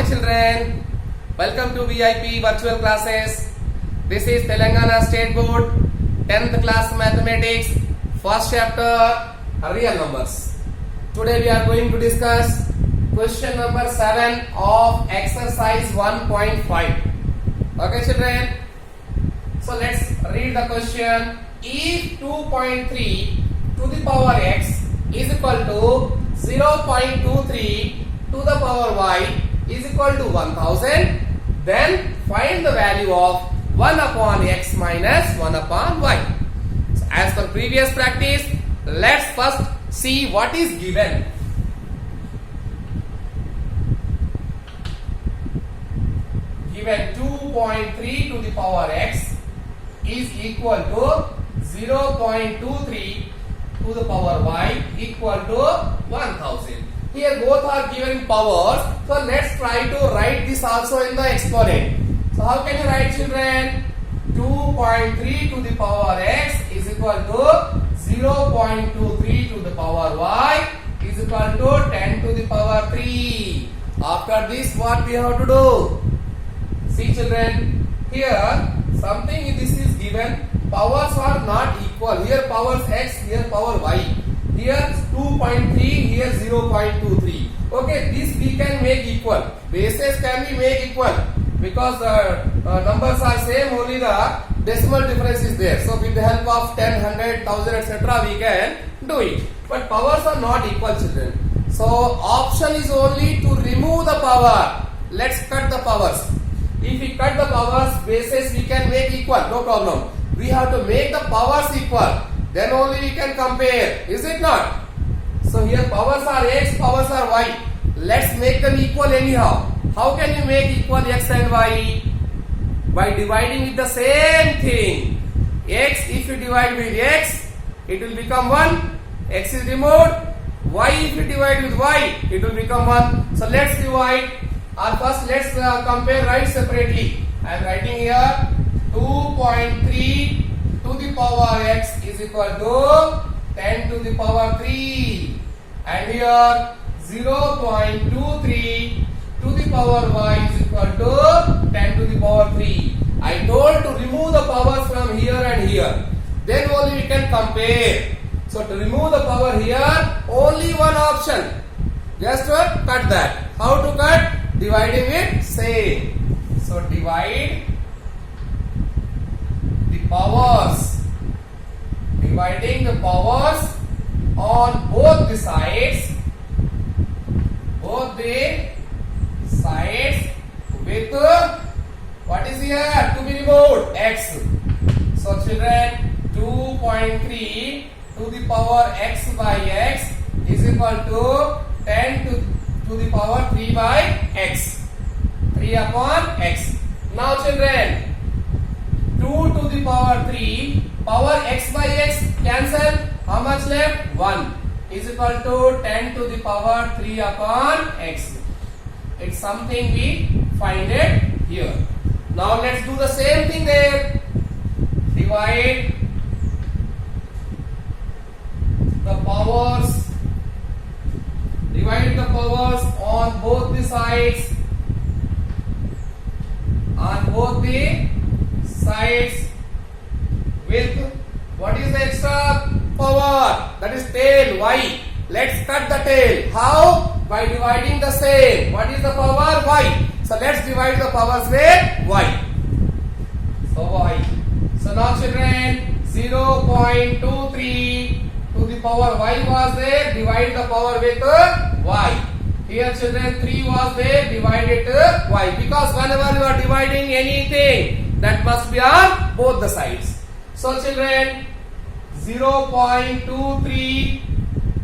children. Welcome to VIP virtual classes. This is Telangana State Board 10th class mathematics first chapter real numbers. Today we are going to discuss question number 7 of exercise 1.5. Okay children. So let's read the question. If 2.3 to the power x is equal to 0.23 to the power y is equal to 1000, then find the value of 1 upon x minus 1 upon y. So as per previous practice, let's first see what is given. Given 2.3 to the power x is equal to 0.23 to the power y equal to 1000. Here both are given powers, so let's try to write this also in the exponent. So how can you write children? 2.3 to the power x is equal to 0.23 to the power y is equal to 10 to the power 3. After this what we have to do? See children, here something this is given, powers are not equal. Here powers x, here power y. Here 2.3, here 0.23. Okay, this we can make equal. Bases can be made equal because numbers are same, only the decimal difference is there. So with the help of 10, 100, 1000 etc. we can do it. But powers are not equal children. So option is only to remove the power. Let's cut the powers. If we cut the powers, bases we can make equal, no problem. We have to make the powers equal. Then only we can compare. Is it not? So here powers are x, powers are y. Let's make them equal anyhow. How can you make equal x and y? By dividing with the same thing. X, if you divide with x, it will become 1. X is removed. Y, if you divide with y, it will become 1. So let's divide. Or first let's compare right separately. I am writing here 2.3 to the power x is equal to 10 to the power 3, and here 0.23 to the power y is equal to 10 to the power 3. I told to remove the powers from here and here, then only we can compare. So to remove the power here, only one option, just to cut that. How to cut? Dividing it same. So divide the powers, dividing the powers on both the sides, with what is here to be removed? X. So children, 2.3 to the power x by x is equal to 10 to the power 3 by x, 3 upon x. Now children, 2 to the power 3, power x by x cancel, how much left? 1 is equal to 10 to the power 3 upon x. It's something we find it here. Now let's do the same thing there. Divide the powers, divide the powers on both the sides, with what is the extra power? That is tail, y. Let's cut the tail. How? By dividing the same. What is the power? Y. So let's divide the powers with y. So y. So now children, 0.23 to the power y was there, divide the power with y. Here children, 3 was there, divide it y. Because whenever you are dividing anything, that must be on both the sides. So children, 0.23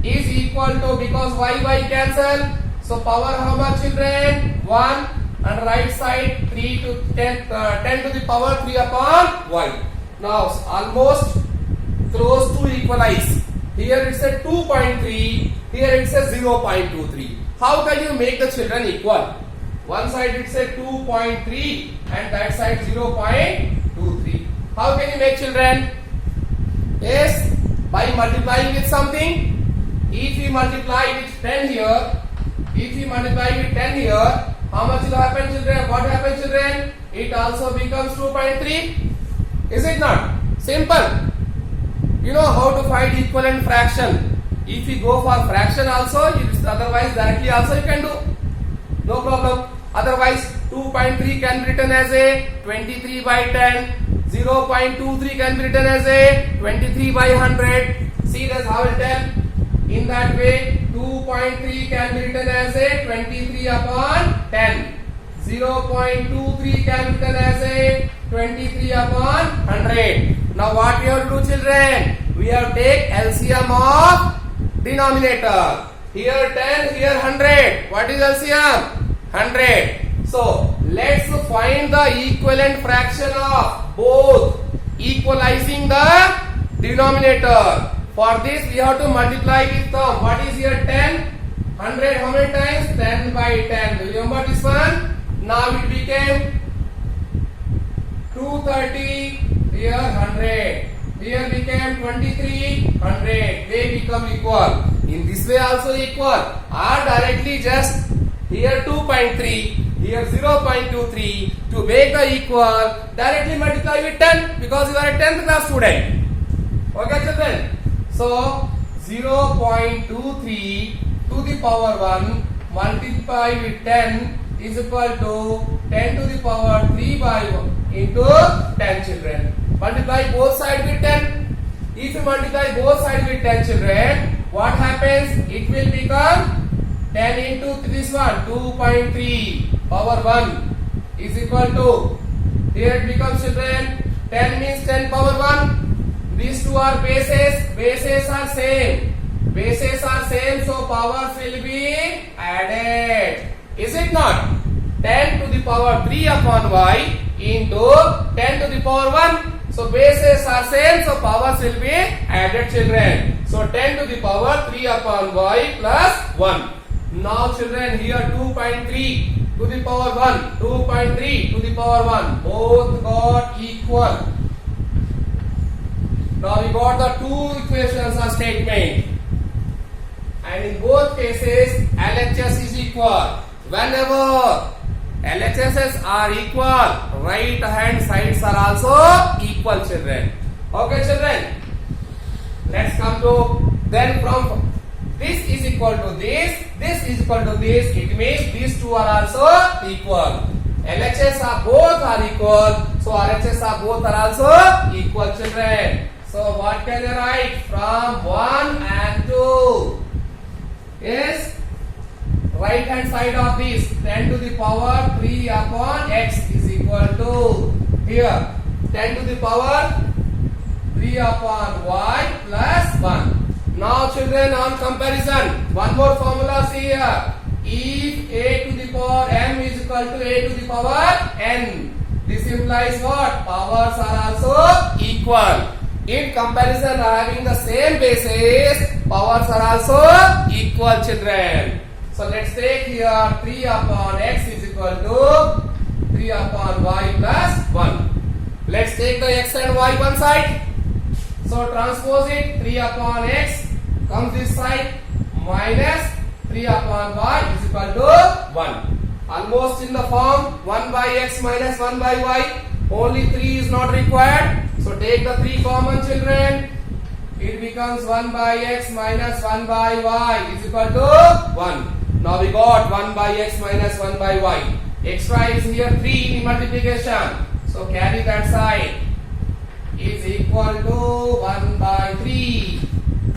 is equal to, because y cancel, so power how much children? 1, and right side 3 to 10 to the power 3 upon y. Now almost close to equalize. Here it says 2.3, here it says 0.23. How can you make the children equal? One side it says 2.3 and that side 0.23. How can you make children? Yes, by multiplying with something. If we multiply with 10 here, if we multiply with 10 here, how much will happen, children? What happens, children? It also becomes 2.3. Is it not? Simple. You know how to find equivalent fraction. If you go for fraction also, otherwise directly also you can do. No problem. Otherwise 2.3 can be written as a 23 by 10. 0.23 can be written as a 23 by 100. See that's how it tell. In that way 2.3 can be written as a 23 upon 10. 0.23 can be written as a 23 upon 100. Now what we have to do, children? We have to take LCM of denominator. Here 10, here 100. What is LCM? 100. So let's find the equivalent fraction of both, equalizing the denominator. For this we have to multiply with term. What is here 10? 100 how many times? 10 by 10. Do you remember this one? Now it became 230. Here 100. Here became 23. 100. They become equal. In this way also equal. Or directly just here 2.3. Here 0.23. To make the equal, directly multiply with 10 because you are a 10th class student. Okay, children. So 0.23 to the power 1 multiply with 10 is equal to 10 to the power 3 by 1 into 10, children. Multiply both sides with 10. If you multiply both sides with 10, children, what happens? It will become 10 into this one, 2.3 power 1 is equal to, here it becomes, children, 10 means 10 power 1. These two are bases. Bases are same. Bases are same, so powers will be added. Is it not? 10 to the power 3 upon y into 10 to the power 1. So bases are same, so powers will be added, children. So 10 to the power 3 upon y plus 1. Now, children, here 2.3 to the power 1, 2.3 to the power 1, both got equal. Now we got the two equations of statement, and in both cases LHS is equal. Whenever LHSs are equal, right hand sides are also equal, children. Okay, children. Let's come to, then from this is equal to this is equal to this, it means these two are also equal. LHS are both are equal, so RHS are both are also equal, children. So what can I write? From 1 and 2 is right hand side of this 10 to the power 3 upon x is equal to, here 10 to the power 3 upon y plus 1. Now, children, on comparison, one more formula see here. If a to the power m is equal to a to the power n, this implies what? Powers are also equal. In comparison, having the same basis, powers are also equal, children. So let's take here 3 upon x is equal to 3 upon y plus 1. Let's take the x and y one side. So transpose it, 3 upon x comes this side, minus 3 upon y is equal to 1. Almost in the form 1 by x minus 1 by y. Only 3 is not required. So take the 3 common, children. It becomes 1 by x minus 1 by y is equal to 1. Now we got 1 by x minus 1 by y. Extra is here 3 in multiplication. So carry that side. Is equal to 1 by 3.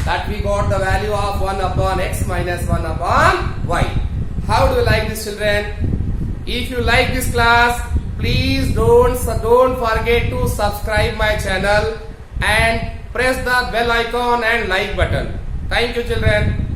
That we got the value of 1 upon x minus 1 upon y. How do you like this, children? If you like this class, please don't forget to subscribe my channel and press the bell icon and like button. Thank you, children.